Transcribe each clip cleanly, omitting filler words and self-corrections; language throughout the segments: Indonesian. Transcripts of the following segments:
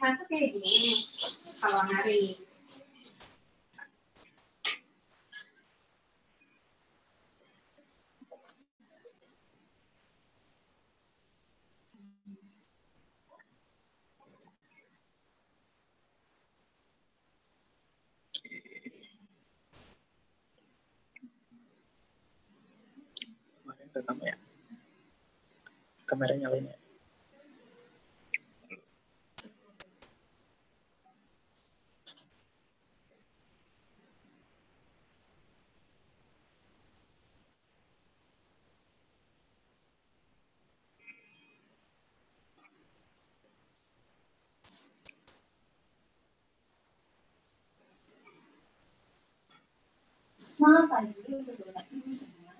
kebanyakan tuh kayak gini kalau hari. Pertama ya, kamera nyalain ya. Selamat pagi untuk Bapak Ibu semua.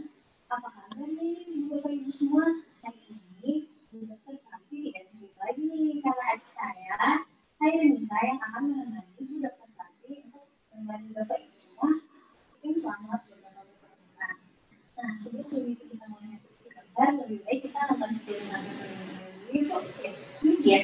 Apa kabar nih Bapak Ibu semua? Hari ini Bu Dr. Tati dikasih lagi nih karena adik saya, Nisa yang akan menemani Bu Dr. Tati untuk menemani Bapak Ibu semua. Mungkin selamat beberapa pertemuan. Nah, sebelum kita mulai sesi gambar, lebih baik kita nonton video dulu. Ini dia.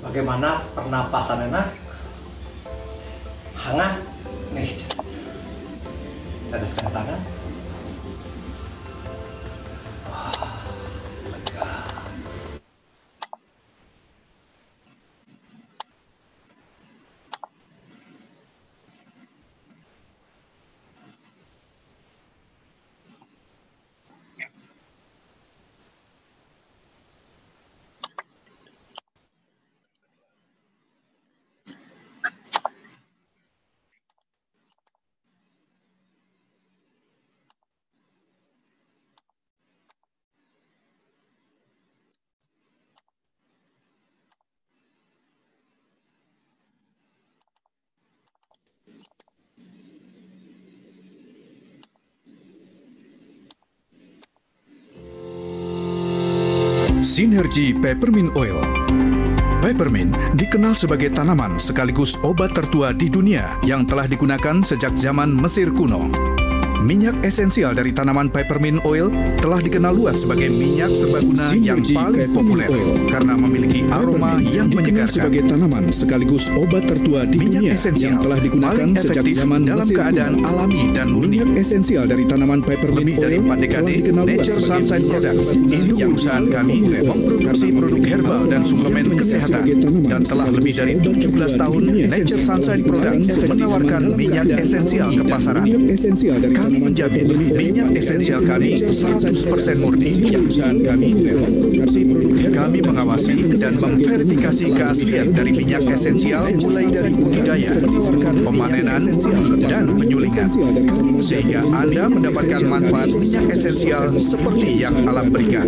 Bagaimana pernapasan enak, hangat, nih, ada setengah tangan. Sinergi Peppermint Oil. Peppermint dikenal sebagai tanaman sekaligus obat tertua di dunia yang telah digunakan sejak zaman Mesir kuno. Minyak esensial dari tanaman peppermint oil telah dikenal luas sebagai minyak serbaguna yang paling populer karena memiliki aroma yang menyegarkan. Sebagai tanaman sekaligus obat tertua di dunia yang telah digunakan sejak zaman dalam keadaan alami dan minyak esensial dari tanaman peppermint oil telah dikenal luas sebagai Sunshine Products. Induk perusahaan kami memproduksi produk herbal dan suplemen kesehatan dan telah lebih dari 17 tahun Nature Sunshine Products menawarkan minyak esensial ke pasaran. Kami menjamin minyak esensial kami 100% murni. Perusahaan kami memproduksi produk herbal. Kami mengawasi dan memverifikasi keaslian dari minyak esensial mulai dari budidaya, pemanenan, dan penyulingan. Sehingga Anda mendapatkan manfaat minyak esensial seperti yang alam berikan.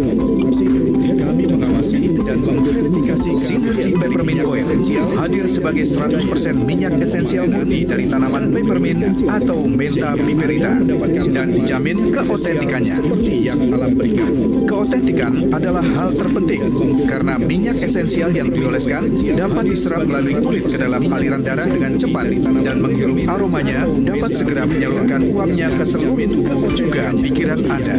Kami mengawasi dan memverifikasi sinergi peppermint oil esensial hadir sebagai 100% minyak esensial murni dari tanaman peppermint atau Mentha piperita dan dijamin keotentikannya seperti yang alam berikan. Keotentikan adalah hal terpenting karena minyak esensial yang dioleskan dapat diserap melalui kulit ke dalam aliran darah dengan cepat dan menghirup aromanya dapat segera menyalurkan uapnya ke seluruh tubuh juga pikiran Anda.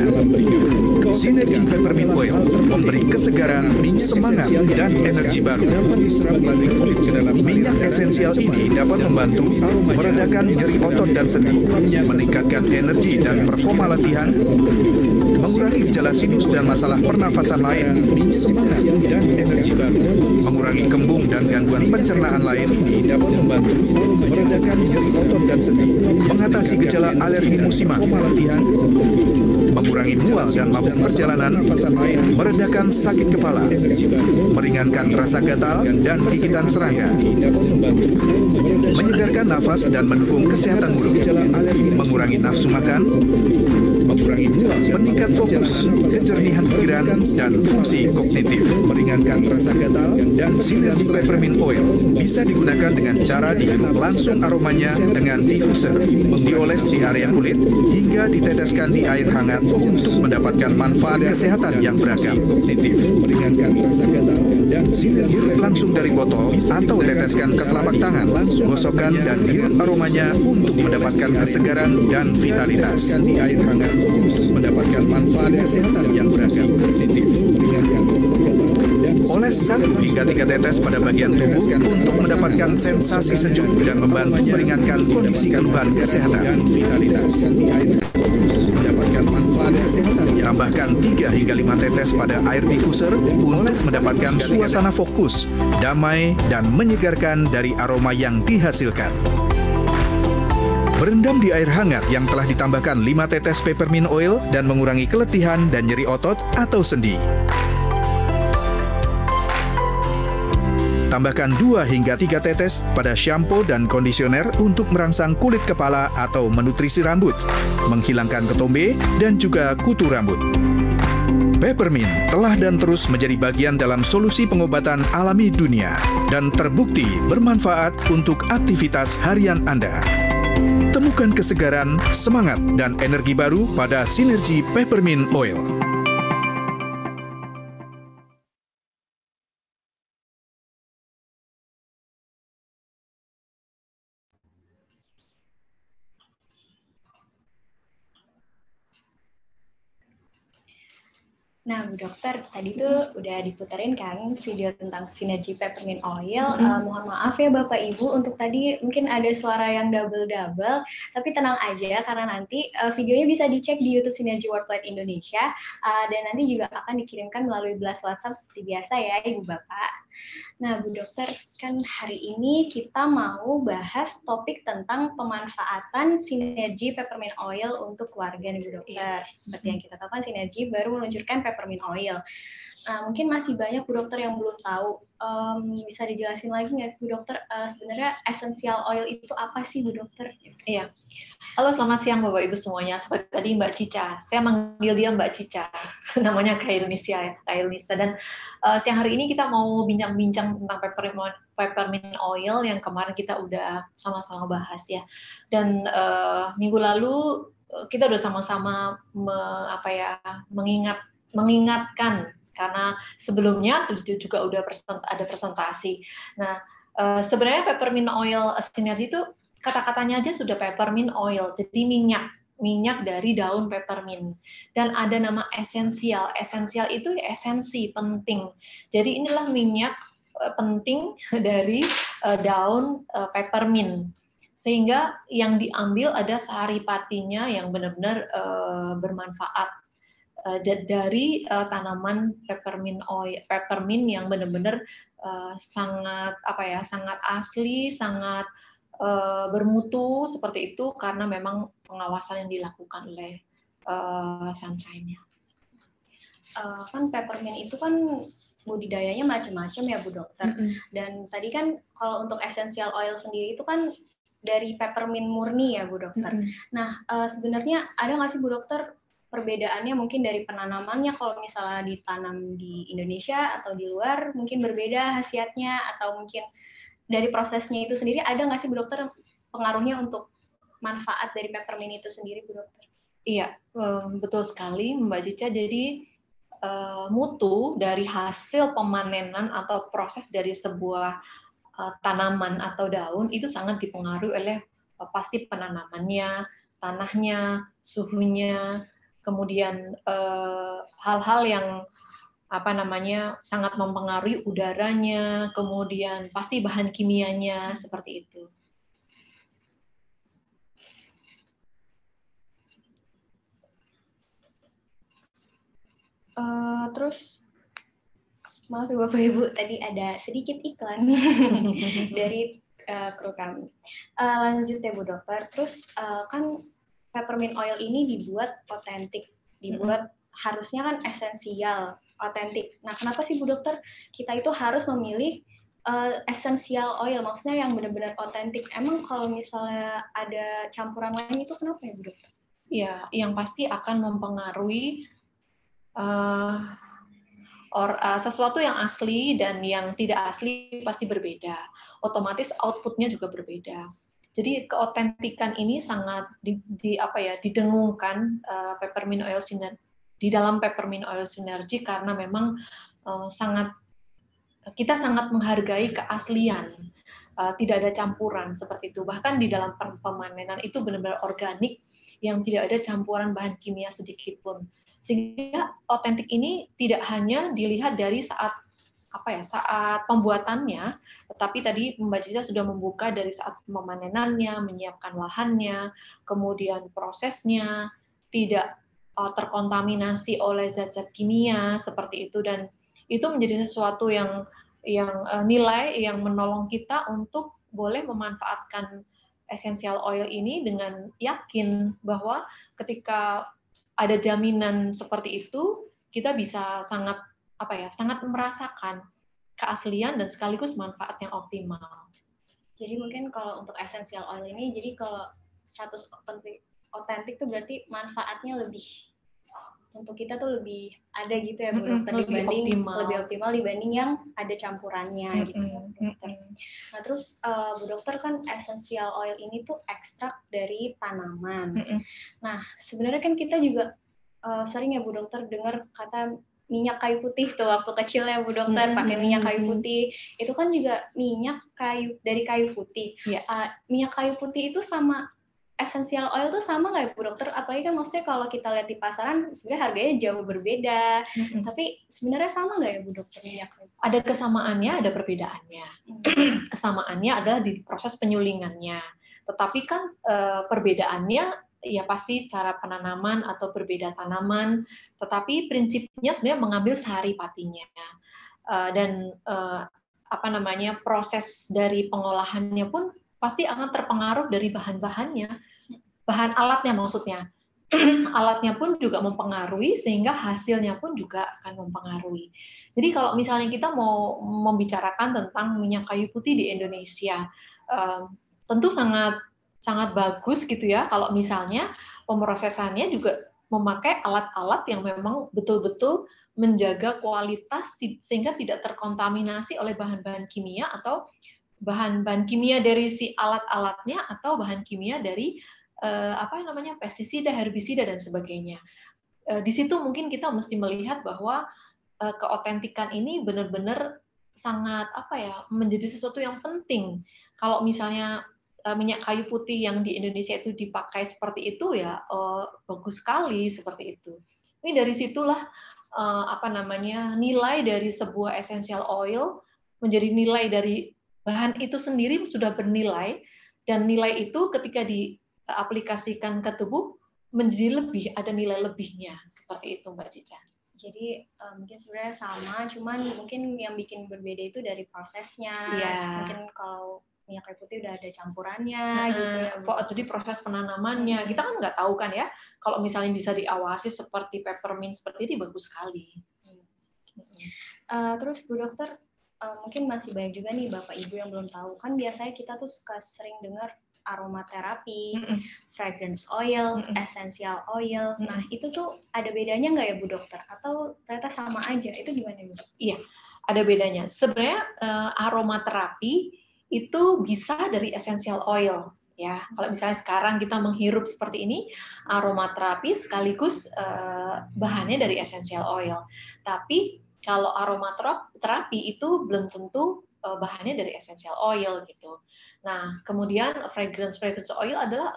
Sinergi peppermint oil memberi kesegaran, semangat, dan energi baru. Dapat diserap melalui kulit ke dalam minyak esensial ini dapat membantu meredakan nyeri otot dan sendi, meningkatkan energi dan performa latihan, mengurangi gejala sinus dan masalah pernafasan lain, semangat dan energi baru, mengurangi kembung dan gangguan pencernaan lain, dapat membantu meredakan nyeri otot dan sendi, mengatasi gejala alergi musiman, mengurangi mual dan mabuk perjalanan, meredakan sakit kepala, meringankan rasa gatal dan gigitan serangga, menyegarkan nafas dan mendukung kesehatan mulut, mengurangi nafsu makan, meningkat fokus, kejernihan pikiran, dan fungsi kognitif, meringankan rasa gatal, dan sinergi peppermint oil bisa digunakan dengan cara dihirup langsung aromanya dengan diffuser, dioles di area kulit, hingga diteteskan di air hangat untuk mendapatkan manfaat kesehatan yang beragam. Hirup langsung dari botol atau teteskan ke telapak tangan, gosokkan dan hirup aromanya untuk mendapatkan kesegaran dan vitalitas. Di air hangat untuk mendapatkan manfaat kesehatan yang beragam. Oles 1 hingga 3 tetes pada bagian tubuh untuk mendapatkan sensasi sejuk dan membantu meringankan kondisi keluhan kesehatan. Mendapatkan manfaat kesehatan. Tambahkan 3 hingga 5 tetes pada air diffuser untuk mendapatkan suasana fokus, damai, dan menyegarkan dari aroma yang dihasilkan. Berendam di air hangat yang telah ditambahkan 5 tetes peppermint oil dan mengurangi keletihan dan nyeri otot atau sendi. Tambahkan 2 hingga 3 tetes pada shampoo dan kondisioner untuk merangsang kulit kepala atau menutrisi rambut, menghilangkan ketombe, dan juga kutu rambut. Peppermint telah dan terus menjadi bagian dalam solusi pengobatan alami dunia dan terbukti bermanfaat untuk aktivitas harian Anda. Temukan kesegaran, semangat, dan energi baru pada sinergi Peppermint Oil. Nah, Bu Dokter, tadi tuh udah diputerin kan video tentang sinergi peppermint oil. Mohon maaf ya Bapak Ibu, untuk tadi mungkin ada suara yang double-double, tapi tenang aja karena nanti videonya bisa dicek di YouTube Sinergi Worldwide Indonesia, dan nanti juga akan dikirimkan melalui blast WhatsApp seperti biasa ya Ibu Bapak. Nah, Bu Dokter, kan hari ini kita mau bahas topik tentang pemanfaatan sinergi peppermint oil untuk keluarga nih Bu Dokter. Seperti yang kita tahu kan sinergi baru meluncurkan peppermint oil. Nah, mungkin masih banyak Bu Dokter yang belum tahu. Bisa dijelasin lagi nggak sih Bu Dokter, sebenarnya essential oil itu apa sih Bu Dokter? Iya. Halo, selamat siang Bapak Ibu semuanya. Seperti tadi Mbak Cica, saya manggil dia Mbak Cica. Namanya Khairunisa ya, Khairunisa. Dan siang hari ini kita mau bincang-bincang tentang peppermint oil yang kemarin kita udah sama-sama bahas ya. Dan minggu lalu kita udah sama-sama mengingatkan, karena sebelumnya juga udah ada presentasi. Nah, sebenarnya peppermint oil sinergi itu kata-katanya aja sudah peppermint oil, jadi minyak dari daun peppermint. Dan ada nama esensial. Esensial itu esensi, penting. Jadi inilah minyak penting dari daun peppermint. Sehingga yang diambil ada saripatinya yang benar-benar bermanfaat dari tanaman peppermint yang benar-benar sangat asli, sangat bermutu seperti itu karena memang pengawasan yang dilakukan oleh Sunshine-nya. Kan peppermint itu kan budidayanya macam-macam ya Bu Dokter. Dan tadi kan kalau untuk essential oil sendiri itu kan dari peppermint murni ya Bu Dokter. Nah, sebenarnya ada nggak sih Bu Dokter perbedaannya mungkin dari penanamannya, kalau misalnya ditanam di Indonesia atau di luar mungkin berbeda khasiatnya, atau mungkin dari prosesnya itu sendiri ada nggak sih Bu Dokter pengaruhnya untuk manfaat dari peppermint itu sendiri Bu Dokter? Iya, betul sekali Mbak Cica. Jadi mutu dari hasil pemanenan atau proses dari sebuah tanaman atau daun itu sangat dipengaruhi oleh pasti penanamannya, tanahnya, suhunya, kemudian hal-hal yang sangat mempengaruhi udaranya, kemudian pasti bahan kimianya seperti itu. Terus maaf ya Bapak Ibu, tadi ada sedikit iklan dari kru kami. Lanjut ya Bu Dokter. Terus kan peppermint oil ini dibuat otentik, harusnya kan esensial, otentik. Nah, kenapa sih Bu Dokter kita itu harus memilih essential oil, maksudnya yang benar-benar otentik. Emang kalau misalnya ada campuran lain itu kenapa ya, Bu Dokter? Ya, yang pasti akan mempengaruhi sesuatu yang asli dan yang tidak asli pasti berbeda. Otomatis outputnya juga berbeda. Jadi keotentikan ini sangat didengungkan peppermint oil di dalam peppermint oil synergy karena memang kita sangat menghargai keaslian, tidak ada campuran seperti itu. Bahkan di dalam pemanenan itu benar-benar organik yang tidak ada campuran bahan kimia sedikit pun. Sehingga otentik ini tidak hanya dilihat dari saat pembuatannya, tetapi tadi Mbak Cica sudah membuka dari saat pemanenannya, menyiapkan lahannya, kemudian prosesnya, tidak terkontaminasi oleh zat-zat kimia seperti itu, dan itu menjadi sesuatu yang nilai yang menolong kita untuk boleh memanfaatkan essential oil ini dengan yakin bahwa ketika ada jaminan seperti itu, kita bisa sangat merasakan keaslian dan sekaligus manfaat yang optimal. Jadi mungkin kalau untuk essential oil ini, jadi kalau 100% otentik itu berarti manfaatnya lebih untuk kita tuh lebih ada gitu ya, Bu Dokter, lebih optimal dibanding yang ada campurannya gitu. Nah terus Bu Dokter, kan essential oil ini tuh ekstrak dari tanaman. Nah sebenarnya kan kita juga sering ya Bu Dokter dengar kata minyak kayu putih tuh waktu kecil ya Bu Dokter, pakai minyak kayu putih. Itu kan juga minyak kayu dari kayu putih. Minyak kayu putih itu sama essential oil tuh sama nggak ya Bu Dokter? Apalagi kan maksudnya kalau kita lihat di pasaran sebenarnya harganya jauh berbeda. Tapi sebenarnya sama nggak ya Bu Dokter minyak kayu? Ada kesamaannya, ada perbedaannya. Kesamaannya adalah di proses penyulingannya. Tetapi kan perbedaannya ya pasti cara penanaman atau berbeda tanaman. Tetapi prinsipnya sebenarnya mengambil saripatinya. Dan proses dari pengolahannya pun pasti akan terpengaruh dari bahan-bahannya, bahan alatnya maksudnya. Alatnya pun juga mempengaruhi, sehingga hasilnya pun juga akan mempengaruhi. Jadi kalau misalnya kita mau membicarakan tentang minyak kayu putih di Indonesia, tentu sangat bagus gitu ya, kalau misalnya pemrosesannya juga memakai alat-alat yang memang betul-betul menjaga kualitas sehingga tidak terkontaminasi oleh bahan-bahan kimia atau bahan-bahan kimia dari si alat-alatnya atau bahan kimia dari pestisida, herbisida dan sebagainya. Di situ mungkin kita mesti melihat bahwa keotentikan ini benar-benar sangat menjadi sesuatu yang penting. Kalau misalnya minyak kayu putih yang di Indonesia itu dipakai seperti itu ya bagus sekali seperti itu. Ini dari situlah nilai dari sebuah essential oil menjadi nilai dari bahan itu sendiri sudah bernilai, dan nilai itu ketika diaplikasikan ke tubuh menjadi lebih, ada nilai lebihnya seperti itu Mbak Cica. Jadi mungkin sebenarnya sama, cuman mungkin yang bikin berbeda itu dari prosesnya. Mungkin kalau minyak kayu putih udah ada campurannya gitu ya. Jadi proses penanamannya kita kan nggak tahu kan ya. Kalau misalnya bisa diawasi seperti peppermint seperti ini bagus sekali. Terus Bu Dokter, mungkin masih banyak juga nih Bapak Ibu yang belum tahu, kan biasanya kita tuh suka sering dengar aromaterapi, fragrance oil, essential oil. Nah itu tuh ada bedanya nggak ya Bu Dokter? Atau ternyata sama aja? Itu gimana Bu? Iya, ada bedanya. Sebenarnya aromaterapi itu bisa dari essential oil. Ya, kalau misalnya sekarang kita menghirup seperti ini, aromaterapi sekaligus bahannya dari essential oil. Tapi kalau aromaterapi itu belum tentu bahannya dari essential oil gitu. Nah, kemudian fragrance oil adalah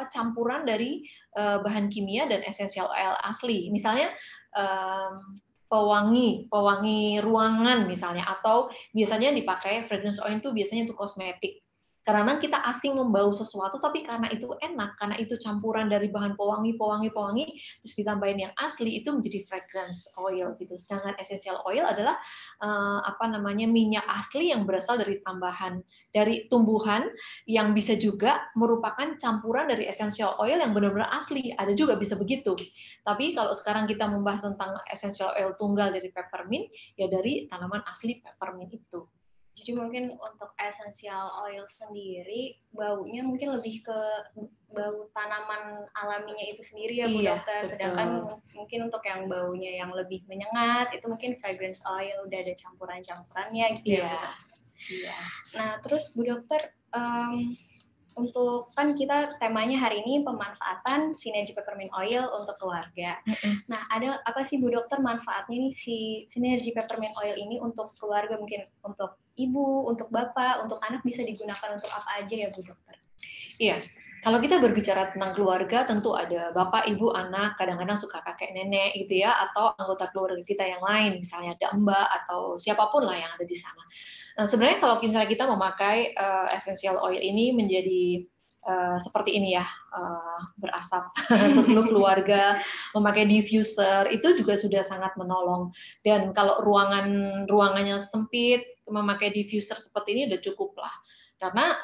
campuran dari bahan kimia dan essential oil asli. Misalnya pewangi ruangan misalnya, atau biasanya dipakai fragrance oil itu biasanya untuk kosmetik. Karena kita asing membau sesuatu, tapi karena itu enak, karena itu campuran dari bahan pewangi, terus ditambahin yang asli, itu menjadi fragrance oil gitu. Sedangkan essential oil adalah minyak asli yang berasal dari tambahan dari tumbuhan yang bisa juga merupakan campuran dari essential oil yang benar-benar asli. Ada juga bisa begitu. Tapi kalau sekarang kita membahas tentang essential oil tunggal dari peppermint, ya dari tanaman asli peppermint itu. Jadi mungkin untuk essential oil sendiri baunya mungkin lebih ke bau tanaman alaminya itu sendiri ya Bu Iya, Dokter. betul. Sedangkan mungkin untuk yang baunya yang lebih menyengat itu mungkin fragrance oil udah ada campuran-campurannya gitu ya Bu Iya. Dokter. Iya. Nah terus Bu Dokter untuk kan kita temanya hari ini pemanfaatan Synergy Peppermint Oil untuk keluarga. Nah, ada apa sih Bu Dokter manfaatnya nih si Synergy Peppermint Oil ini untuk keluarga, mungkin untuk ibu, untuk bapak, untuk anak bisa digunakan untuk apa aja ya Bu Dokter? Iya. Kalau kita berbicara tentang keluarga, tentu ada bapak, ibu, anak, kadang-kadang suka kakek, nenek gitu ya, atau anggota keluarga kita yang lain, misalnya ada mbak atau siapapun lah yang ada di sana. Nah, sebenarnya kalau misalnya kita memakai essential oil ini menjadi seperti ini ya, berasap seluruh keluarga, memakai diffuser, itu juga sudah sangat menolong. Dan kalau ruangannya sempit, memakai diffuser seperti ini udah cukup lah. Karena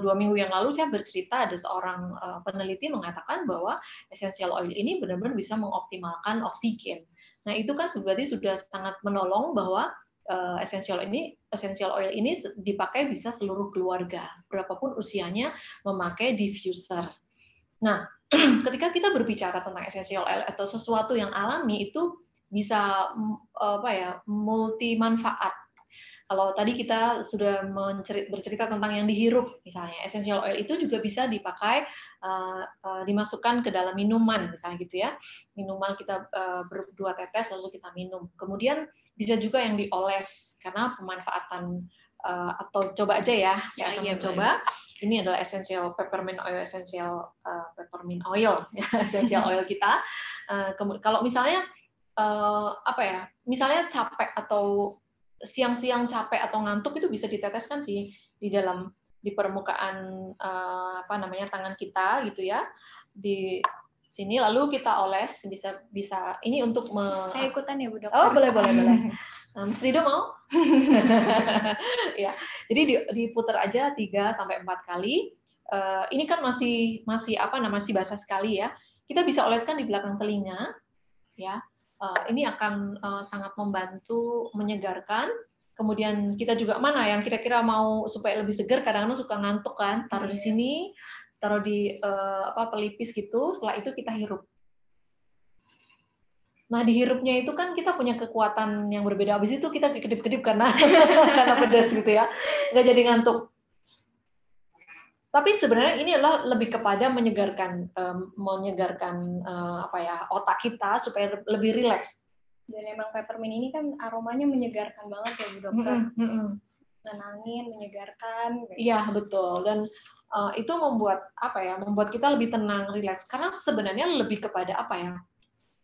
2 minggu yang lalu saya bercerita ada seorang peneliti mengatakan bahwa essential oil ini benar-benar bisa mengoptimalkan oksigen. Nah itu kan berarti sudah sangat menolong bahwa essential oil ini dipakai bisa seluruh keluarga, berapapun usianya memakai diffuser. Nah ketika kita berbicara tentang essential oil atau sesuatu yang alami itu bisa multi manfaat. Kalau tadi kita sudah bercerita tentang yang dihirup, misalnya essential oil itu juga bisa dipakai, dimasukkan ke dalam minuman, misalnya gitu ya. Minuman kita berdua tetes lalu kita minum. Kemudian bisa juga yang dioles, karena pemanfaatan atau coba aja ya, saya akan mencoba. Ini adalah essential peppermint oil, essential oil kita. Kalau misalnya misalnya capek atau siang-siang capek atau ngantuk itu bisa diteteskan sih di permukaan tangan kita gitu ya, di sini lalu kita oles, bisa ini untuk saya ikutan ya Bu Dokter. Oh boleh. Mas Rido mau? Ya, jadi diputar aja 3-4 kali. Ini kan masih basah sekali ya. Kita bisa oleskan di belakang telinga, ya. Ini akan sangat membantu menyegarkan. Kemudian kita juga mana yang kira-kira mau supaya lebih segar, kadang-kadang suka ngantuk kan, taruh di sini, taruh di pelipis gitu, setelah itu kita hirup. Nah dihirupnya itu kan kita punya kekuatan yang berbeda. Habis itu kita kedip-kedip karena pedas gitu ya, nggak jadi ngantuk. Tapi sebenarnya ini adalah lebih kepada menyegarkan otak kita supaya lebih rileks. Dan emang peppermint ini kan aromanya menyegarkan banget ya Bu Dokter. Nenangin, menyegarkan. Iya betul. Dan itu membuat kita lebih tenang, rileks. Karena sebenarnya lebih kepada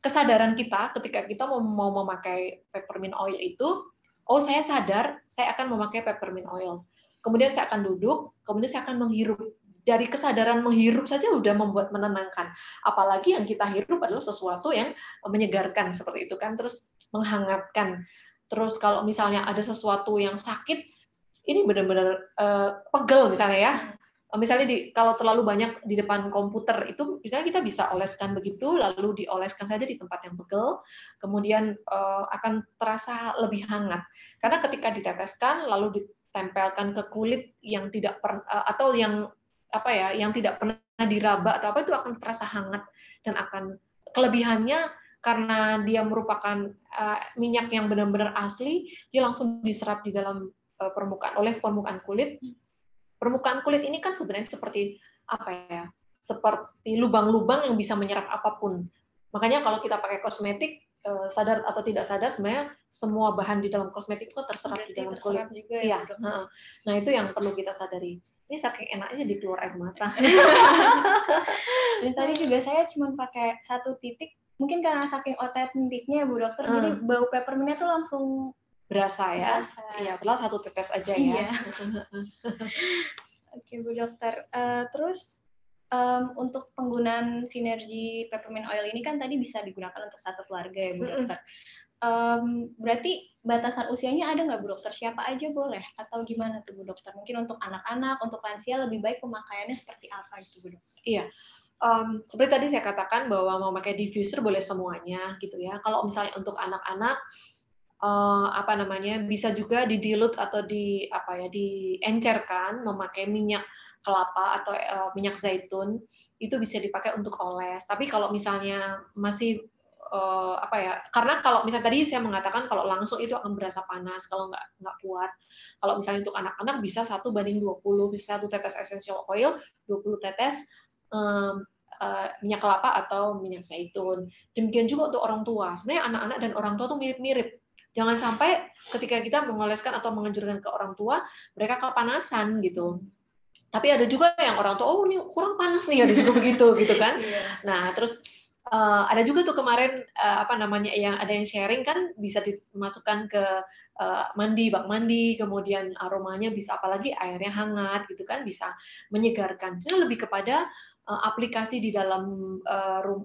kesadaran kita ketika kita mau memakai peppermint oil itu. Oh saya sadar, saya akan memakai peppermint oil. Kemudian saya akan duduk, kemudian saya akan menghirup. Dari kesadaran menghirup saja udah membuat menenangkan. Apalagi yang kita hirup adalah sesuatu yang menyegarkan seperti itu kan, terus menghangatkan. Terus kalau misalnya ada sesuatu yang sakit, ini benar-benar pegel misalnya ya. Misalnya kalau terlalu banyak di depan komputer itu, misalnya kita bisa oleskan begitu, lalu dioleskan saja di tempat yang pegel, kemudian akan terasa lebih hangat. Karena ketika diteteskan lalu ditempelkan ke kulit yang tidak atau yang tidak pernah diraba atau itu akan terasa hangat, dan akan kelebihannya karena dia merupakan minyak yang benar-benar asli, dia langsung diserap di dalam permukaan kulit. Permukaan kulit ini kan sebenarnya seperti seperti lubang-lubang yang bisa menyerap apapun. Makanya kalau kita pakai kosmetik, sadar atau tidak sadar sebenarnya semua bahan di dalam kosmetik itu terserap di dalam kulit. Iya. Nah itu yang perlu kita sadari. Ini saking enaknya di keluar air mata. Dan tadi juga saya cuma pakai 1 titik, mungkin karena saking otentiknya Bu Dokter, jadi bau peppermintnya tuh langsung berasa ya. Iya, padahal 1 tetes aja ya. Oke Bu Dokter. Terus untuk penggunaan Synergy Peppermint Oil ini kan tadi bisa digunakan untuk satu keluarga ya Bu Dokter. Berarti batasan usianya ada nggak Bu Dokter? Siapa aja boleh? Atau gimana tuh Bu Dokter? Mungkin untuk anak-anak, untuk lansia lebih baik pemakaiannya seperti apa gitu Bu Dokter? Iya. Seperti tadi saya katakan bahwa mau pakai diffuser boleh semuanya gitu ya. Kalau misalnya untuk anak-anak, apa namanya, bisa juga dilute atau diencerkan memakai minyak kelapa atau minyak zaitun, itu bisa dipakai untuk oles. Tapi kalau misalnya masih karena kalau misalnya tadi saya mengatakan kalau langsung itu akan berasa panas kalau nggak kuat. Kalau misalnya untuk anak-anak bisa 1:20, bisa 1 tetes essential oil, 20 tetes minyak kelapa atau minyak zaitun. Demikian juga untuk orang tua. Sebenarnya anak-anak dan orang tua tuh mirip-mirip. Jangan sampai ketika kita mengoleskan atau menganjurkan ke orang tua, mereka kepanasan gitu. Tapi ada juga yang orang tua, oh ini kurang panas nih, ada juga begitu gitu kan. Nah terus ada juga tuh kemarin yang ada yang sharing kan bisa dimasukkan ke bak mandi, kemudian aromanya bisa, apalagi airnya hangat gitu kan, bisa menyegarkan. Jadi lebih kepada aplikasi di dalam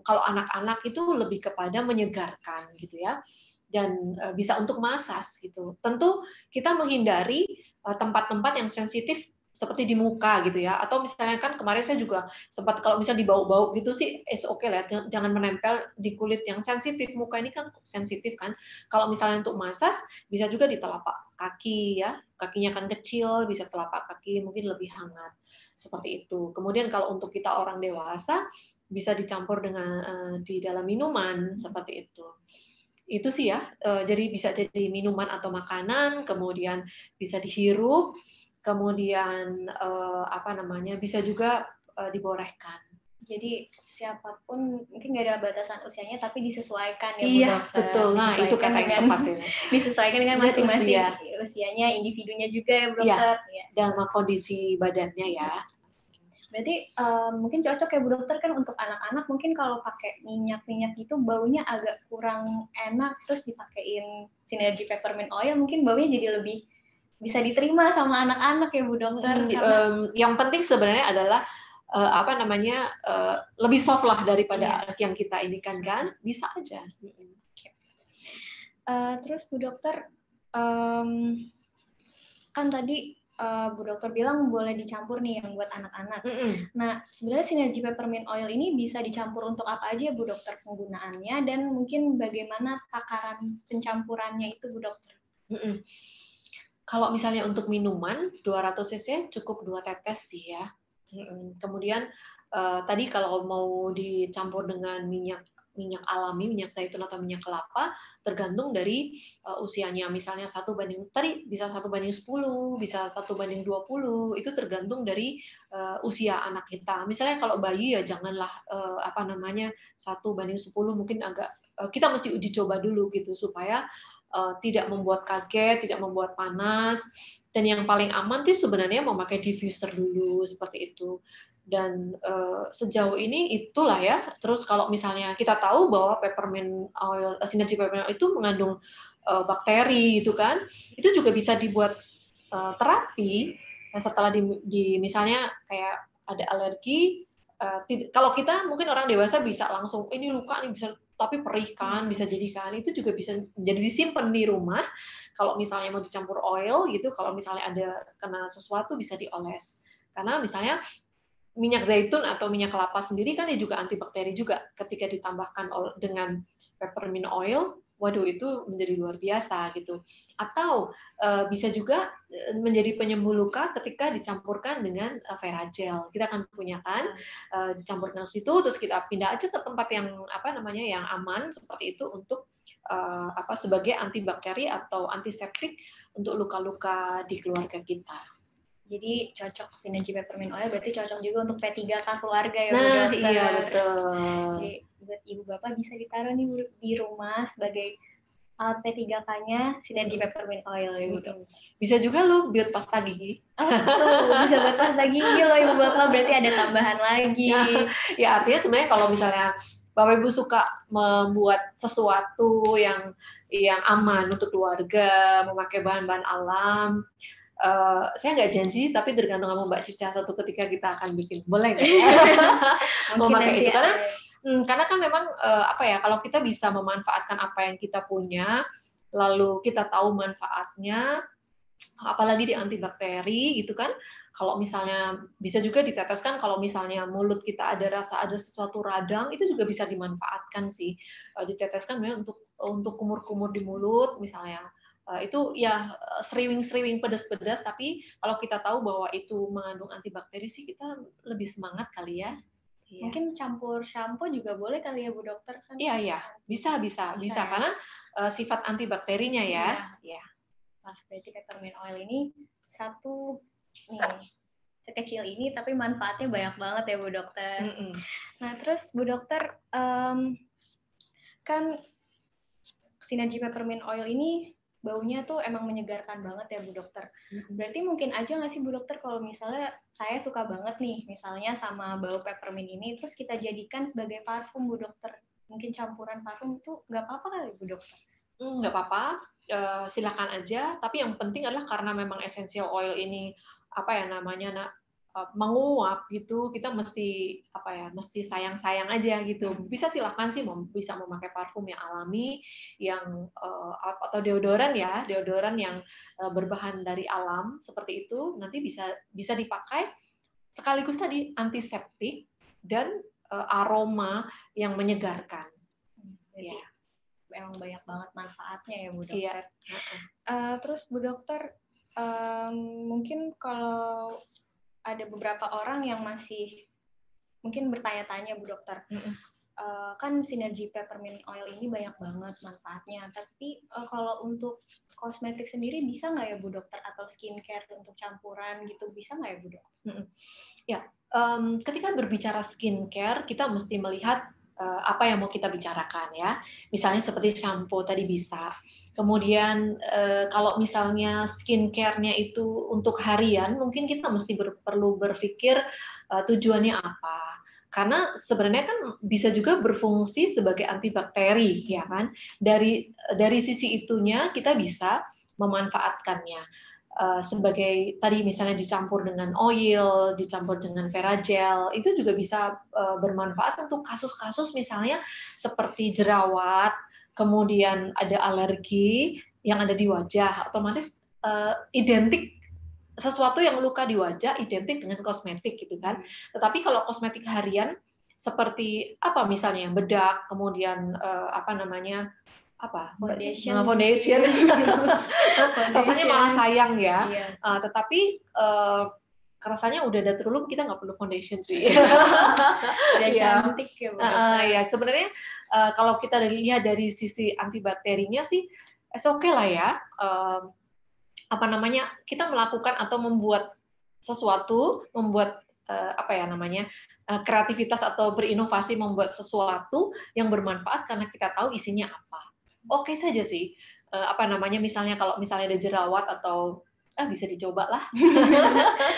kalau anak-anak itu lebih kepada menyegarkan gitu ya, dan bisa untuk masas gitu. Tentu kita menghindari tempat-tempat yang sensitif seperti di muka gitu ya, atau misalnya kan kemarin saya juga sempat kalau misalnya dibau-bau gitu sih oke lah, jangan menempel di kulit yang sensitif. Muka ini kan sensitif kan. Kalau misalnya untuk masas bisa juga di telapak kaki ya, kakinya kan kecil, bisa telapak kaki mungkin lebih hangat seperti itu. Kemudian kalau untuk kita orang dewasa bisa dicampur dengan di dalam minuman seperti itu. Itu sih ya, jadi bisa jadi minuman atau makanan, kemudian bisa dihirup, kemudian bisa juga diborehkan. Jadi siapapun mungkin nggak ada batasan usianya, tapi disesuaikan ya Bu Iya, Dokter. betul. Nah itu kata yang tepat ya. Disesuaikan dengan masing-masing usianya, individunya juga ya Bu Dokter. Iya, dalam kondisi badannya ya. Berarti mungkin cocok ya Bu Dokter kan untuk anak-anak, mungkin kalau pakai minyak-minyak gitu baunya agak kurang enak, terus dipakein Synergy Peppermint Oil mungkin baunya jadi lebih bisa diterima sama anak-anak ya Bu Dokter. Yang penting sebenarnya adalah lebih soft lah daripada yang kita ini kan bisa aja. Terus Bu Dokter kan tadi Bu Dokter bilang boleh dicampur nih yang buat anak-anak. Nah sebenarnya Synergy Peppermint Oil ini bisa dicampur untuk apa aja Bu Dokter penggunaannya, dan mungkin bagaimana takaran pencampurannya itu Bu Dokter? Kalau misalnya untuk minuman 200 cc cukup 2 tetes sih ya. Kemudian tadi kalau mau dicampur dengan minyak alami, minyak zaitun atau minyak kelapa, tergantung dari usianya. Misalnya 1:10, bisa 1:10, bisa 1:20, itu tergantung dari usia anak kita. Misalnya kalau bayi ya janganlah 1:10, mungkin agak kita mesti uji coba dulu gitu supaya tidak membuat kaget, tidak membuat panas, dan yang paling aman itu sebenarnya memakai diffuser dulu seperti itu. Dan sejauh ini itulah ya. Terus kalau misalnya kita tahu bahwa peppermint oil, Synergy Peppermint Oil itu mengandung bakteri gitu kan, itu juga bisa dibuat terapi setelah di misalnya kayak ada alergi. Kalau kita mungkin orang dewasa bisa langsung ini luka nih bisa, tapi perih kan, bisa jadi kan, itu juga bisa jadi disimpan di rumah. Kalau misalnya mau dicampur oil gitu, kalau misalnya ada kena sesuatu bisa dioles. Karena misalnya minyak zaitun atau minyak kelapa sendiri kan dia juga antibakteri juga. Ketika ditambahkan dengan peppermint oil, waduh itu menjadi luar biasa gitu. Atau bisa juga menjadi penyembuh luka ketika dicampurkan dengan Veragel. Kita akan punya kan, dicampurkan ke situ, terus kita pindah aja ke tempat yang yang aman seperti itu untuk sebagai antibakteri atau antiseptik untuk luka-luka di keluarga kita. Jadi cocok Synergy Peppermint Oil berarti cocok juga untuk P3K keluarga ya Bu Nah, Dokter. iya betul. Jadi buat ibu bapak bisa ditaruh nih di rumah sebagai alat P3K-nya Synergy Peppermint Oil ya Bu Dokter. Bisa juga loh buat pasta gigi. Oh betul, bisa buat pasta gigi loh ibu bapak, berarti ada tambahan lagi. Ya artinya sebenarnya kalau misalnya Bapak Ibu suka membuat sesuatu yang aman untuk keluarga, memakai bahan-bahan alam, saya nggak janji, tapi tergantung sama Mbak Cica satu ketika kita akan bikin. Boleh nggak? Memakai itu karena kan memang kalau kita bisa memanfaatkan apa yang kita punya, lalu kita tahu manfaatnya, apalagi di antibakteri gitu kan. Kalau misalnya bisa juga diteteskan kalau misalnya mulut kita ada rasa ada sesuatu radang, itu juga bisa dimanfaatkan sih. Diteteskan memang untuk kumur-kumur di mulut misalnya. Itu ya sriwing-sriwing pedas-pedas, tapi kalau kita tahu bahwa itu mengandung antibakteri sih kita lebih semangat kali ya. Iya. Mungkin campur shampoo juga boleh kali ya Bu Dokter kan? Iya, bisa ya? karena sifat antibakterinya ya. Iya. Nah, berarti peppermint oil ini satu nih sekecil ini tapi manfaatnya banyak banget ya Bu Dokter. Nah terus Bu Dokter kan Synergy Peppermint Oil ini baunya tuh emang menyegarkan banget ya Bu Dokter. Berarti mungkin aja nggak sih Bu Dokter kalau misalnya saya suka banget nih misalnya sama bau peppermint ini, terus kita jadikan sebagai parfum Bu Dokter. Mungkin campuran parfum itu nggak apa-apa kali Bu Dokter? Nggak apa-apa, silakan aja. Tapi yang penting adalah karena memang essential oil ini menguap gitu, kita mesti mesti sayang-sayang aja gitu. Bisa silakan sih bisa memakai parfum yang alami, yang atau deodoran yang berbahan dari alam seperti itu, nanti bisa dipakai sekaligus tadi antiseptik dan aroma yang menyegarkan. Ya. Emang banyak banget manfaatnya ya Bu Dokter. Iya. Terus Bu Dokter mungkin kalau ada beberapa orang yang masih mungkin bertanya-tanya Bu Dokter, kan Synergy Peppermint Oil ini banyak banget manfaatnya, tapi kalau untuk kosmetik sendiri bisa nggak ya Bu Dokter, atau skincare untuk campuran gitu bisa nggak ya Bu Dokter? Ya, ketika berbicara skincare kita mesti melihat apa yang mau kita bicarakan ya. Misalnya seperti shampoo tadi bisa. Kemudian kalau misalnya skincare-nya itu untuk harian, mungkin kita mesti perlu berpikir tujuannya apa. Karena sebenarnya kan bisa juga berfungsi sebagai antibakteri, ya kan? Dari sisi itunya kita bisa memanfaatkannya. Sebagai tadi misalnya dicampur dengan oil, dicampur dengan Veragel, itu juga bisa bermanfaat untuk kasus-kasus misalnya seperti jerawat, kemudian ada alergi yang ada di wajah, otomatis identik sesuatu yang luka di wajah identik dengan kosmetik gitu kan. Tetapi kalau kosmetik harian seperti apa misalnya bedak, kemudian foundation. Rasanya malah sayang ya. Iya. Tetapi rasanya udah ada terlalu, kita nggak perlu foundation sih. Udah cantik ya Bu. Ya sebenarnya kalau kita lihat dari sisi antibakterinya sih oke lah ya. Kita melakukan atau membuat sesuatu, membuat kreativitas atau berinovasi membuat sesuatu yang bermanfaat karena kita tahu isinya apa. Oke saja sih, misalnya kalau misalnya ada jerawat atau bisa dicoba lah.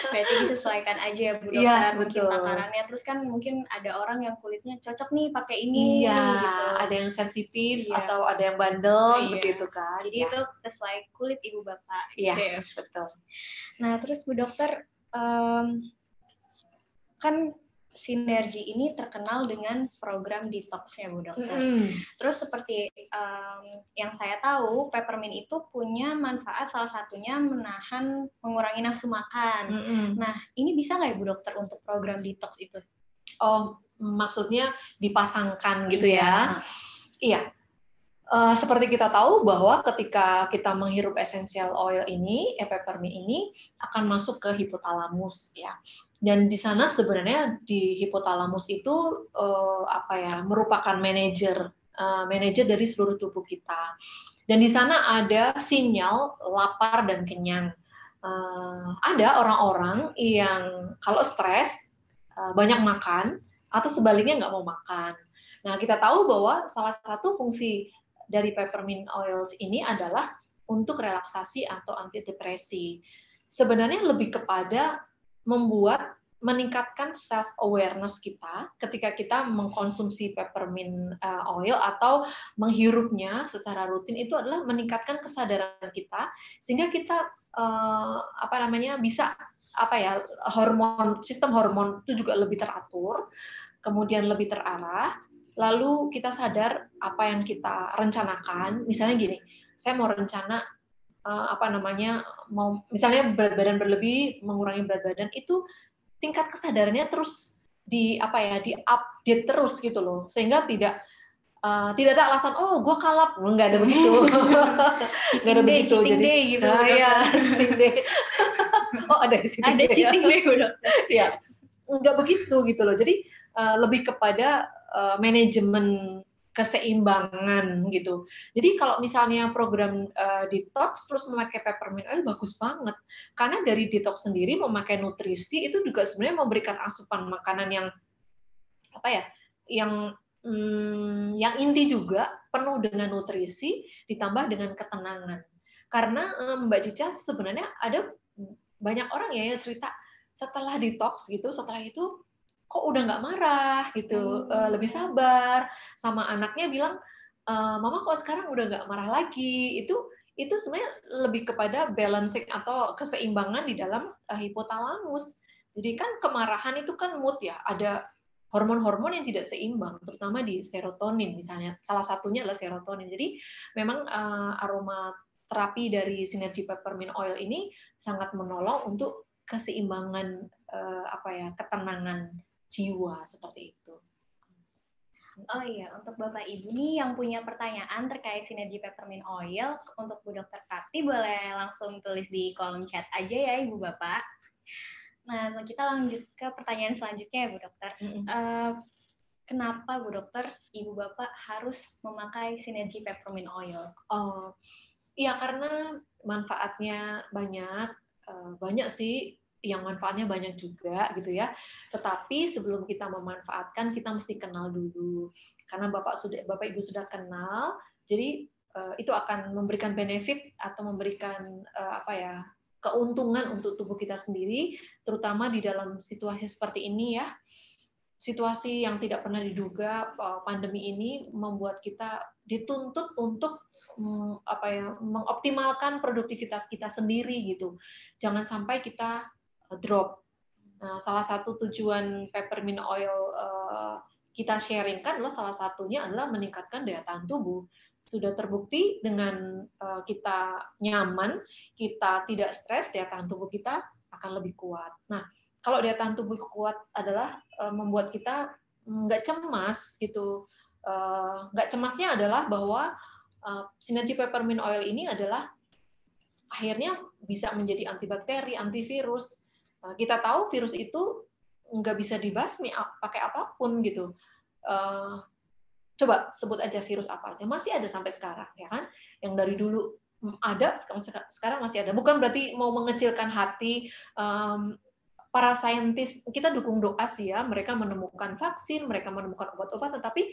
Berarti disesuaikan aja ya Bu Dokter, ya, mungkin takarannya. Terus kan mungkin ada orang yang kulitnya cocok nih pakai ini. Iya, gitu. Ada yang sensitif atau ada yang bandel begitu kan. Jadi itu sesuai kulit Ibu Bapak. Iya, betul. Nah terus Bu Dokter, kan Synergy ini terkenal dengan program detox-nya Bu Dokter. Terus seperti yang saya tahu, peppermint itu punya manfaat salah satunya mengurangi nafsu makan. Nah, ini bisa nggak ya Bu Dokter untuk program detox itu? Oh, maksudnya dipasangkan gitu ya? Iya. Seperti kita tahu bahwa ketika kita menghirup essential oil ini, peppermint ini akan masuk ke hipotalamus ya. Dan di sana sebenarnya di hipotalamus itu merupakan manajer dari seluruh tubuh kita. Dan di sana ada sinyal lapar dan kenyang. Ada orang-orang yang kalau stres banyak makan atau sebaliknya nggak mau makan. Nah, kita tahu bahwa salah satu fungsi dari peppermint oils ini adalah untuk relaksasi atau antidepresi. Sebenarnya lebih kepada meningkatkan self awareness kita ketika kita mengkonsumsi peppermint oil atau menghirupnya secara rutin, itu adalah meningkatkan kesadaran kita sehingga kita bisa sistem hormon itu juga lebih teratur, kemudian lebih terarah. Lalu kita sadar apa yang kita rencanakan. Misalnya gini, saya mau rencana apa namanya, mau misalnya berat badan berlebih, mengurangi berat badan, itu tingkat kesadarannya terus di-update terus gitu loh, sehingga tidak ada alasan, oh gue kalap, nggak ada begitu, nggak ada begitu. Cheating Jadi, day gitu. ya, cheating day. Oh ada cheating Ada day. cheating day, Bu Dokter. Ya, nggak begitu gitu loh. Jadi lebih kepada manajemen keseimbangan gitu. Jadi kalau misalnya program detox terus memakai peppermint oil bagus banget, karena dari detox sendiri memakai nutrisi itu juga sebenarnya memberikan asupan makanan yang apa ya, yang inti juga penuh dengan nutrisi ditambah dengan ketenangan. Karena Mbak Cica sebenarnya ada banyak orang ya yang cerita setelah detox gitu, setelah itu kok udah nggak marah gitu, lebih sabar, sama anaknya bilang, mama kok sekarang udah nggak marah lagi. Itu sebenarnya lebih kepada balancing atau keseimbangan di dalam hipotalamus. Jadi kan kemarahan itu kan mood ya, ada hormon-hormon yang tidak seimbang, terutama di serotonin misalnya. Salah satunya adalah serotonin. Jadi memang aroma terapi dari Synergy Peppermint Oil ini sangat menolong untuk keseimbangan ketenangan jiwa seperti itu. Oh iya, untuk Bapak Ibu nih yang punya pertanyaan terkait Synergy Peppermint Oil, untuk Bu Dokter Prakti boleh langsung tulis di kolom chat aja ya Ibu Bapak. Nah, kita lanjut ke pertanyaan selanjutnya ya Bu Dokter. Kenapa Bu Dokter, Ibu Bapak harus memakai Synergy Peppermint Oil? Oh, iya karena manfaatnya banyak sih. Yang manfaatnya banyak juga gitu ya. Tetapi sebelum kita memanfaatkan kita mesti kenal dulu. Karena Bapak Ibu sudah kenal, jadi itu akan memberikan benefit atau memberikan keuntungan untuk tubuh kita sendiri, terutama di dalam situasi seperti ini ya. Situasi yang tidak pernah diduga, pandemi ini membuat kita dituntut untuk mengoptimalkan produktivitas kita sendiri gitu. Jangan sampai kita drop. Nah, salah satu tujuan peppermint oil kita sharingkan adalah salah satunya adalah meningkatkan daya tahan tubuh. Sudah terbukti dengan kita nyaman, kita tidak stres, daya tahan tubuh kita akan lebih kuat. Nah, kalau daya tahan tubuh kuat adalah membuat kita nggak cemas gitu. Nggak cemasnya adalah bahwa Synergy Peppermint Oil ini adalah akhirnya bisa menjadi antibakteri, antivirus. Kita tahu virus itu nggak bisa dibasmi pakai apapun gitu. Coba sebut aja virus apa aja, masih ada sampai sekarang ya kan? Yang dari dulu ada, sekarang masih ada. Bukan berarti mau mengecilkan hati para saintis, kita dukung doa sih ya, mereka menemukan vaksin, mereka menemukan obat-obat, tetapi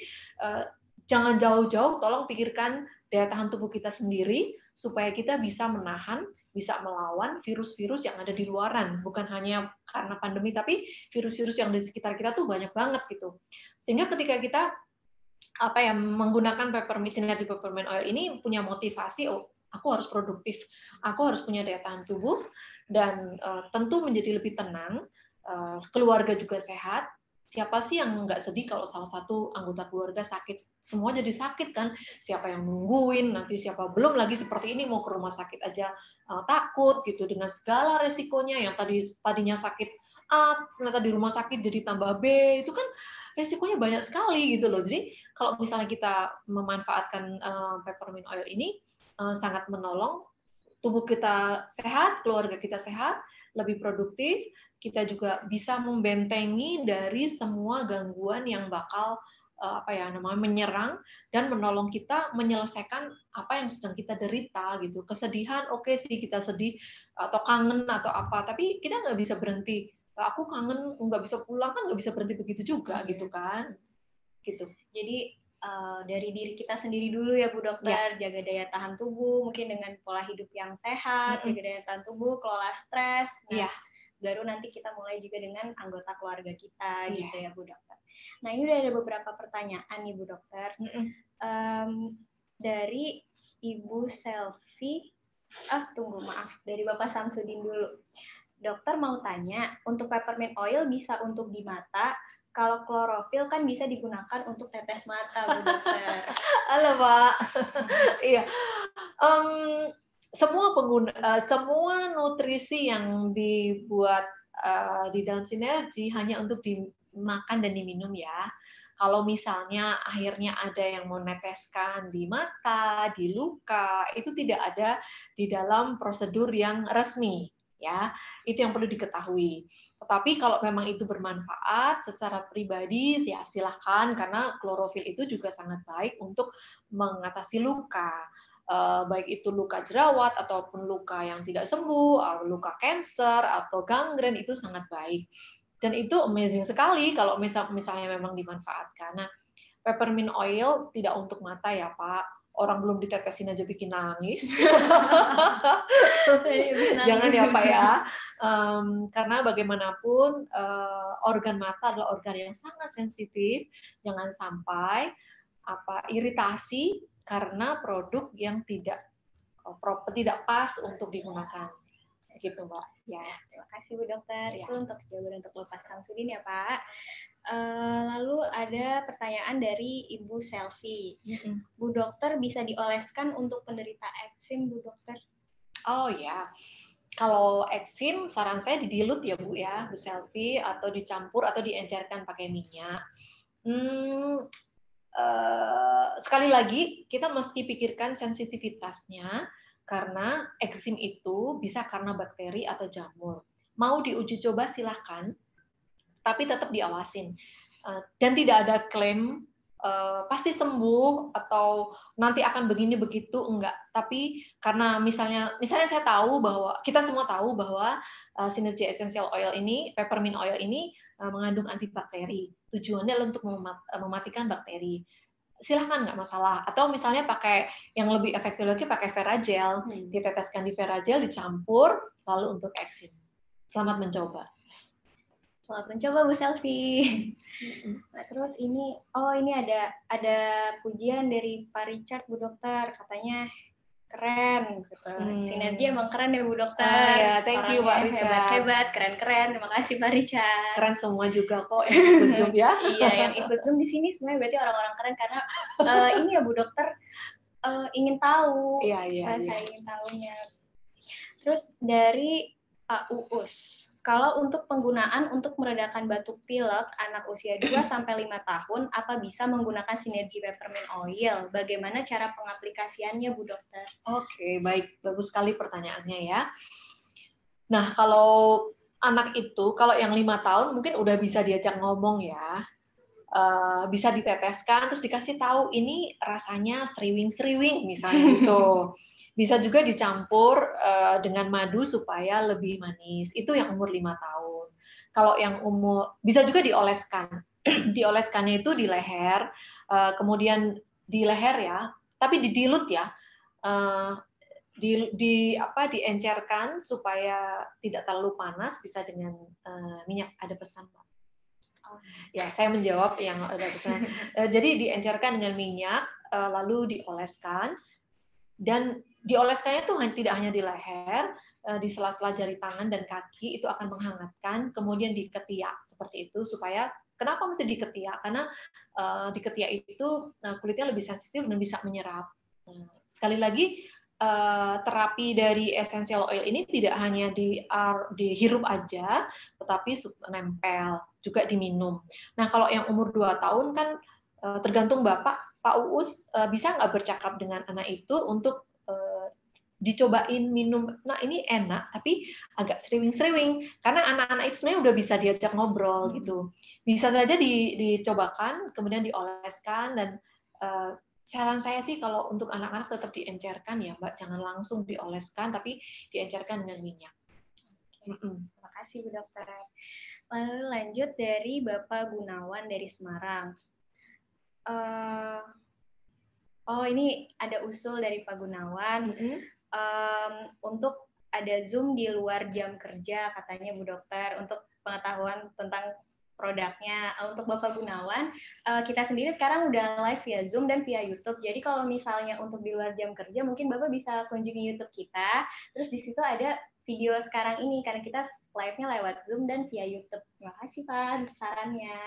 jangan jauh-jauh, tolong pikirkan daya tahan tubuh kita sendiri supaya kita bisa menahan, bisa melawan virus-virus yang ada di luaran, bukan hanya karena pandemi, tapi virus-virus yang di sekitar kita tuh banyak banget gitu. Sehingga ketika kita menggunakan Synergy Peppermint Oil ini punya motivasi, oh aku harus produktif, aku harus punya daya tahan tubuh, dan tentu menjadi lebih tenang, keluarga juga sehat. Siapa sih yang nggak sedih kalau salah satu anggota keluarga sakit? Semua jadi sakit kan? Siapa yang nungguin? Nanti siapa belum lagi seperti ini mau ke rumah sakit aja takut gitu dengan segala resikonya yang tadinya sakit A, ternyata di rumah sakit jadi tambah B, itu kan resikonya banyak sekali gitu loh. Jadi kalau misalnya kita memanfaatkan peppermint oil ini sangat menolong tubuh kita sehat, keluarga kita sehat, lebih produktif, kita juga bisa membentengi dari semua gangguan yang bakal menyerang dan menolong kita menyelesaikan apa yang sedang kita derita gitu. Kesedihan, oke sih kita sedih atau kangen atau apa, tapi kita nggak bisa berhenti. Aku kangen, nggak bisa pulang kan nggak bisa berhenti begitu juga gitu kan. Gitu. Jadi dari diri kita sendiri dulu ya Bu Dokter, jaga daya tahan tubuh, mungkin dengan pola hidup yang sehat, jaga daya tahan tubuh, kelola stres. Nah, baru nanti kita mulai juga dengan anggota keluarga kita gitu ya Bu Dokter. Nah, ini udah ada beberapa pertanyaan nih Bu Dokter. Dari Ibu Selfie, dari Bapak Samsudin dulu. Dokter mau tanya, untuk peppermint oil bisa untuk di mata, kalau klorofil kan bisa digunakan untuk tetes mata, Bu Dokter. Halo, Pak. Iya. semua nutrisi yang dibuat di dalam sinergi hanya untuk dimakan dan diminum ya. Kalau misalnya akhirnya ada yang meneteskan di mata, di luka, itu tidak ada di dalam prosedur yang resmi, ya. Itu yang perlu diketahui. Tetapi kalau memang itu bermanfaat secara pribadi, ya silahkan, karena klorofil itu juga sangat baik untuk mengatasi luka. Baik itu luka jerawat ataupun luka yang tidak sembuh, luka kanker atau gangren, itu sangat baik. Dan itu amazing sekali kalau misalnya memang dimanfaatkan. Nah, peppermint oil tidak untuk mata ya Pak. Orang belum ditetesin aja bikin nangis. Jangan ya Pak ya. Karena bagaimanapun organ mata adalah organ yang sangat sensitif. Jangan sampai iritasi karena produk yang tidak pas untuk digunakan. Gitu Mbak. Ya. Terima kasih Bu Dokter. Ya. Itu untuk jawaban untuk Bapak Samsudin ya Pak. Lalu ada pertanyaan dari Ibu Selvi. Bu Dokter, bisa dioleskan untuk penderita eksim Bu Dokter? Oh ya. Kalau eksim saran saya didilut ya Bu ya, Bu Selvi, atau dicampur atau diencerkan pakai minyak. Sekali lagi kita mesti pikirkan sensitivitasnya. Karena eksim itu bisa karena bakteri atau jamur. Mau diuji coba silahkan, tapi tetap diawasin. Dan tidak ada klaim pasti sembuh atau nanti akan begini begitu, enggak. Tapi karena misalnya saya tahu bahwa kita semua tahu bahwa Synergy Essential Oil ini, peppermint oil ini mengandung antibakteri. Tujuannya adalah untuk mematikan bakteri. Silahkan, nggak masalah. Atau misalnya pakai yang lebih efektif lagi, pakai Veragel, diteteskan di Veragel, dicampur, lalu untuk eksim. Selamat mencoba. Selamat mencoba Bu Selvi. Nah, terus ini ada pujian dari Pak Richard Bu Dokter, katanya keren. Gitu. Sinergi emang keren ya Bu Dokter. Ya, thank you Pak Richard. Hebat, keren. Terima kasih Pak Richard. Keren semua juga kok yang ikut Zoom ya. Iya, yang ikut Zoom di sini sebenarnya berarti orang-orang keren karena ini ya Bu Dokter ingin tahu. Iya. Ingin tahunya. Terus dari Pak Uus. Kalau untuk penggunaan untuk meredakan batuk pilek anak usia 2-5 tahun, apa bisa menggunakan Synergy Peppermint Oil? Bagaimana cara pengaplikasiannya, Bu Dokter? Oke, baik. Bagus sekali pertanyaannya ya. Nah, kalau anak itu, kalau yang 5 tahun mungkin udah bisa diajak ngomong ya. Bisa diteteskan, terus dikasih tahu ini rasanya seriwing-seriwing misalnya gitu. Bisa juga dicampur dengan madu supaya lebih manis. Itu yang umur 5 tahun. Kalau yang bisa juga dioleskan. Dioleskannya itu di leher, kemudian di leher ya, tapi didilut ya. Diencerkan supaya tidak terlalu panas, bisa dengan minyak. Ada pesan Pak? Ya, saya menjawab yang ada pesan. Jadi diencerkan dengan minyak, lalu dioleskan. Dan dioleskannya itu tidak hanya di leher, di sela-sela jari tangan dan kaki, itu akan menghangatkan, kemudian di ketiak seperti itu, supaya kenapa mesti di ketiak? Karena di ketiak itu kulitnya lebih sensitif dan bisa menyerap. Sekali lagi, terapi dari essential oil ini tidak hanya dihirup aja, tetapi nempel, juga diminum. Nah, kalau yang umur 2 tahun kan tergantung Bapak, Pak Uus bisa nggak bercakap dengan anak itu untuk dicobain minum. Nah, ini enak, tapi agak seriwing-seriwing. Karena anak-anak itu sebenarnya udah bisa diajak ngobrol gitu. Bisa saja dicobakan, kemudian dioleskan, dan saran saya sih kalau untuk anak-anak tetap diencerkan ya, Mbak. Jangan langsung dioleskan, tapi diencerkan dengan minyak. Terima kasih, Bu Dokter. Lalu lanjut dari Bapak Gunawan dari Semarang. Ini ada usul dari Pak Gunawan untuk ada Zoom di luar jam kerja, katanya Bu Dokter, untuk pengetahuan tentang produknya. Untuk Bapak Gunawan, kita sendiri sekarang udah live via Zoom dan via YouTube. Jadi kalau misalnya untuk di luar jam kerja, mungkin Bapak bisa kunjungi YouTube kita. Terus di situ ada video sekarang ini, karena kita live-nya lewat Zoom dan via YouTube. Terima kasih Pak sarannya.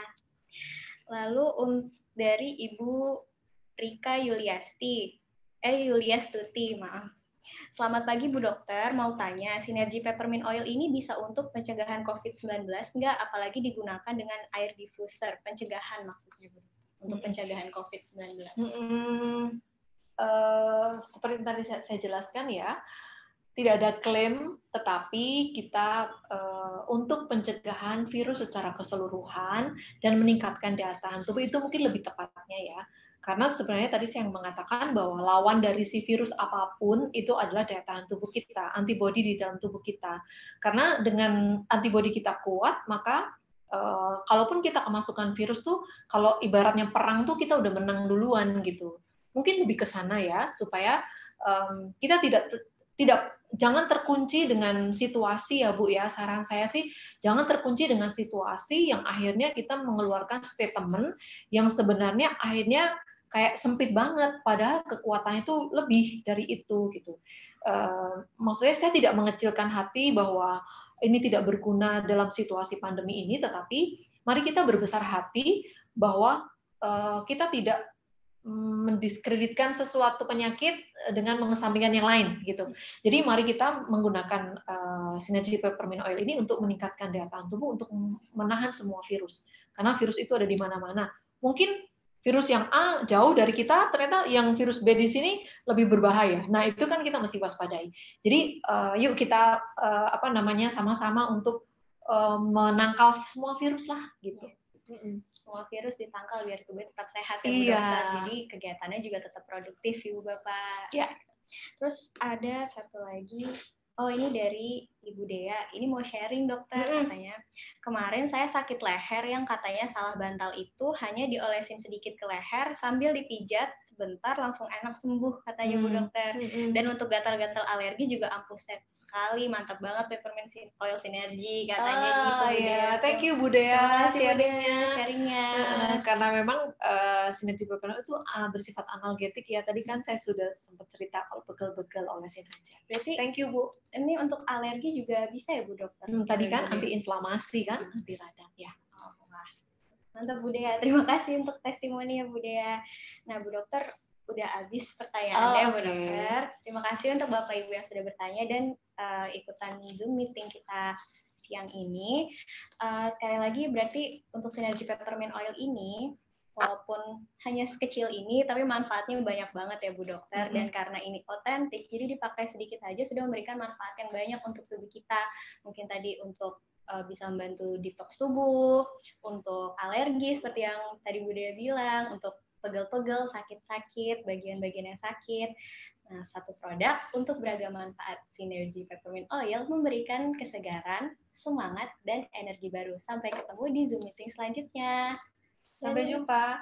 Lalu dari Ibu Rika Yuliastuti, maaf. Selamat pagi Bu Dokter, mau tanya, sinergi peppermint oil ini bisa untuk pencegahan COVID-19 nggak? Apalagi digunakan dengan air diffuser, pencegahan maksudnya Bu, untuk pencegahan COVID-19. Seperti tadi saya jelaskan ya, tidak ada klaim, tetapi kita untuk pencegahan virus secara keseluruhan dan meningkatkan daya tahan tubuh itu mungkin lebih tepatnya ya. Karena sebenarnya tadi saya mengatakan bahwa lawan dari si virus apapun itu adalah daya tahan tubuh kita, antibodi di dalam tubuh kita. Karena dengan antibodi kita kuat, maka kalaupun kita kemasukan virus tuh, kalau ibaratnya perang tuh kita udah menang duluan gitu. Mungkin lebih ke sana ya, supaya kita jangan terkunci dengan situasi ya Bu ya. Saran saya sih jangan terkunci dengan situasi yang akhirnya kita mengeluarkan statement yang sebenarnya akhirnya kayak sempit banget, padahal kekuatannya itu lebih dari itu gitu. Maksudnya saya tidak mengecilkan hati bahwa ini tidak berguna dalam situasi pandemi ini, tetapi mari kita berbesar hati bahwa kita tidak mendiskreditkan sesuatu penyakit dengan mengesampingkan yang lain gitu. Jadi mari kita menggunakan sinergi peppermint oil ini untuk meningkatkan daya tahan tubuh untuk menahan semua virus. Karena virus itu ada di mana-mana. Mungkin virus yang A jauh dari kita, ternyata yang virus B di sini lebih berbahaya. Nah, itu kan kita mesti waspadai. Jadi yuk kita sama-sama untuk menangkal semua virus lah gitu. Semua virus ditangkal biar tubuh tetap sehat ya Bu Dokter. Jadi kegiatannya juga tetap produktif Ibu Bapak. Ya. Terus ada satu lagi. Oh, ini dari Ibu Dea. Ini mau sharing dokter katanya. Kemarin saya sakit leher yang katanya salah bantal itu hanya diolesin sedikit ke leher sambil dipijat sebentar langsung enak sembuh katanya Bu Dokter. Dan untuk gatal-gatal alergi juga ampuh sekali. Mantap banget peppermint oil sinergi katanya gitu. Ya, thank you Bu Dea sharingnya. Karena memang sinergi peppermint itu bersifat analgetik ya. Tadi kan saya sudah sempat cerita kalau begel-begel olesin aja. Berarti thank you Bu. Ini untuk alergi juga bisa ya Bu Dokter? Tadi kan anti-inflamasi kan, anti radang ya. Oh, wah. Mantap Bu Dea. Terima kasih untuk testimoni ya Bu Dea. Nah Bu Dokter, udah habis pertanyaannya Bu Dokter. Terima kasih untuk Bapak Ibu yang sudah bertanya dan ikutan Zoom meeting kita siang ini. Sekali lagi berarti untuk sinergi peppermint oil ini walaupun hanya sekecil ini, tapi manfaatnya banyak banget ya Bu Dokter. Dan karena ini otentik, jadi dipakai sedikit saja sudah memberikan manfaat yang banyak untuk tubuh kita. Mungkin tadi untuk bisa membantu detox tubuh, untuk alergi seperti yang tadi Bu Dea bilang, untuk pegel-pegel, sakit-sakit, bagian-bagian yang sakit. Nah, satu produk untuk beragam manfaat. Sinergi peppermint oil memberikan kesegaran, semangat, dan energi baru. Sampai ketemu di Zoom meeting selanjutnya. Sampai jumpa.